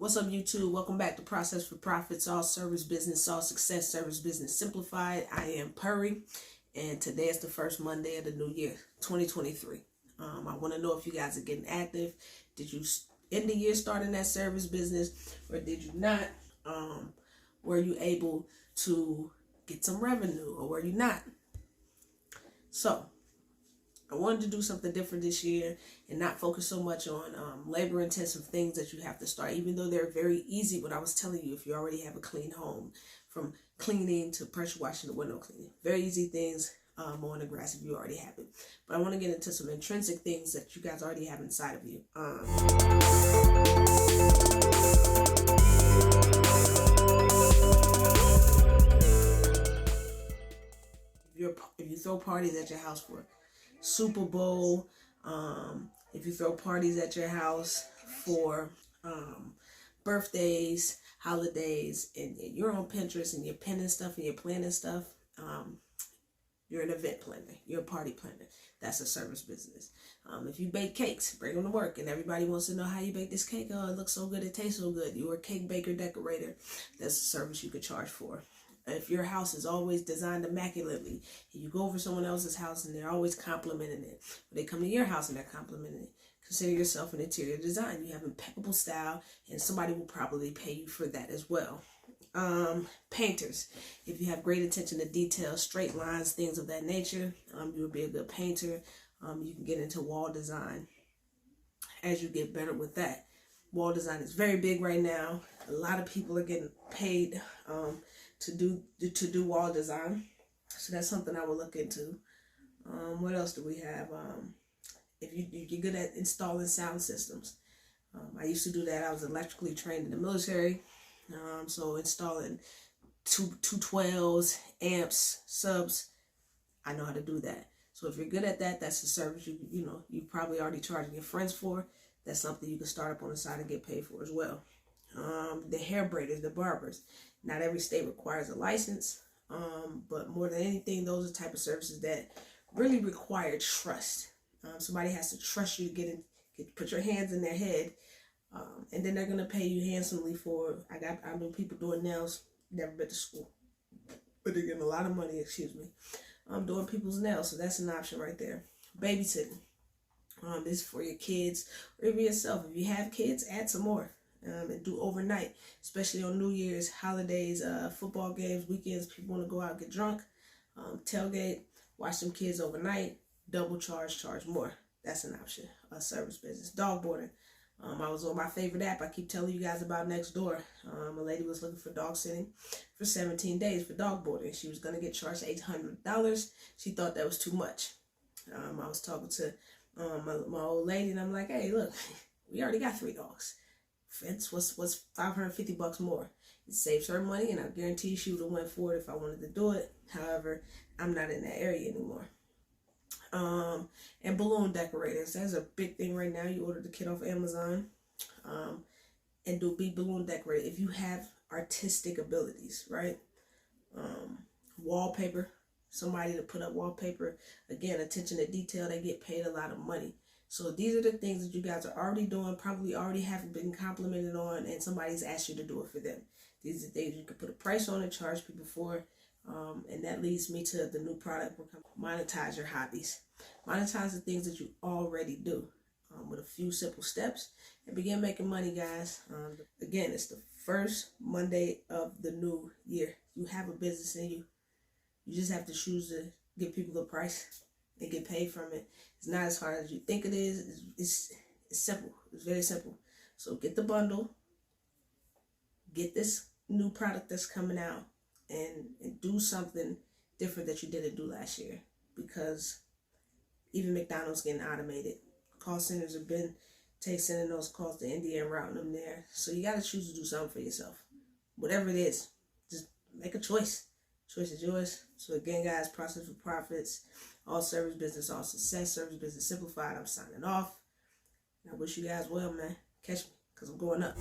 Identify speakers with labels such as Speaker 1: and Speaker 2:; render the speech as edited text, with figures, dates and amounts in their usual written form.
Speaker 1: What's up, YouTube? Welcome back to Process for Profits, all service business, all success, service business simplified. I am Purry, and today is the first Monday of the new year, 2023. I want to know if you guys are getting active. Did you end the year starting that service business, or did you not? Were you able to get some revenue, or were you not? So, I wanted to do something different this year and not focus so much on labor-intensive things that you have to start, even though they're very easy. What I was telling you, if you already have a clean home, from cleaning to pressure washing to window cleaning, very easy things. Mowing the grass if you already have it. But I want to get into some intrinsic things that you guys already have inside of you. If you throw parties at your house for Super Bowl, if you throw parties at your house for birthdays, holidays, and you're on Pinterest and you're pinning stuff and you're planning stuff, you're an event planner, you're a party planner. That's a service business. If you bake cakes, bring them to work, and everybody wants to know how you bake this cake. Oh, it looks so good, it tastes so good. You're a cake baker, decorator. That's a service you could charge for. If your house is always designed immaculately, and you go over someone else's house and they're always complimenting it, or they come to your house and they're complimenting it, consider yourself an interior design. You have impeccable style, and somebody will probably pay you for that as well. Painters, if you have great attention to detail, straight lines, things of that nature, you would be a good painter. You can get into wall design as you get better with that. Wall design is very big right now. A lot of people are getting paid to do wall design, so that's something I will look into. What else do we have? If you're good at installing sound systems, I used to do that. I was electrically trained in the military, so installing 212s, amps, subs, I know how to do that. So if you're good at that, that's a service you probably already charging your friends for. That's something you can start up on the side and get paid for as well. The hair braiders, the barbers. Not every state requires a license, but more than anything, those are the type of services that really require trust. Somebody has to trust you to put your hands in their head, and then they're gonna pay you handsomely for. I know people doing nails, never been to school, but they're getting a lot of money. I'm doing people's nails, so that's an option right there. Babysitting. This is for your kids or even yourself. If you have kids, add some more. And do overnight, especially on New Year's, holidays, football games, weekends. People want to go out and get drunk, tailgate, watch some kids overnight, double charge more. That's an option. A service business. Dog boarding. I was on my favorite app I keep telling you guys about, Nextdoor. A lady was looking for dog sitting for 17 days for dog boarding. She was going to get charged $800. She thought that was too much. I was talking to my old lady, and I'm like, hey, look, we already got 3 dogs. Fence was $550 more. It saves her money, and I guarantee she would have went for it if I wanted to do it. However, I'm not in that area anymore. And balloon decorators. That's a big thing right now. You order the kit off Amazon, and be balloon decorator if you have artistic abilities, right? Wallpaper. Somebody to put up wallpaper. Again, attention to detail. They get paid a lot of money. So these are the things that you guys are already doing, probably already haven't been complimented on, and somebody's asked you to do it for them. These are things you can put a price on and charge people for. And that leads me to the new product. Monetize your hobbies. Monetize the things that you already do with a few simple steps and begin making money, guys. Again, it's the first Monday of the new year. You have a business in you. You just have to choose to give people a price and get paid from it. It's not as hard as you think it is. It's simple. It's very simple. So get the bundle. Get this new product that's coming out and do something different that you didn't do last year, because even McDonald's getting automated. Call centers have been sending those calls to India and routing them there. So you got to choose to do something for yourself. Whatever it is, just make a choice. Choice is yours. So again, guys, Process for Profits, all service business, all success, service business simplified. I'm signing off. And I wish you guys well, man. Catch me, because I'm going up.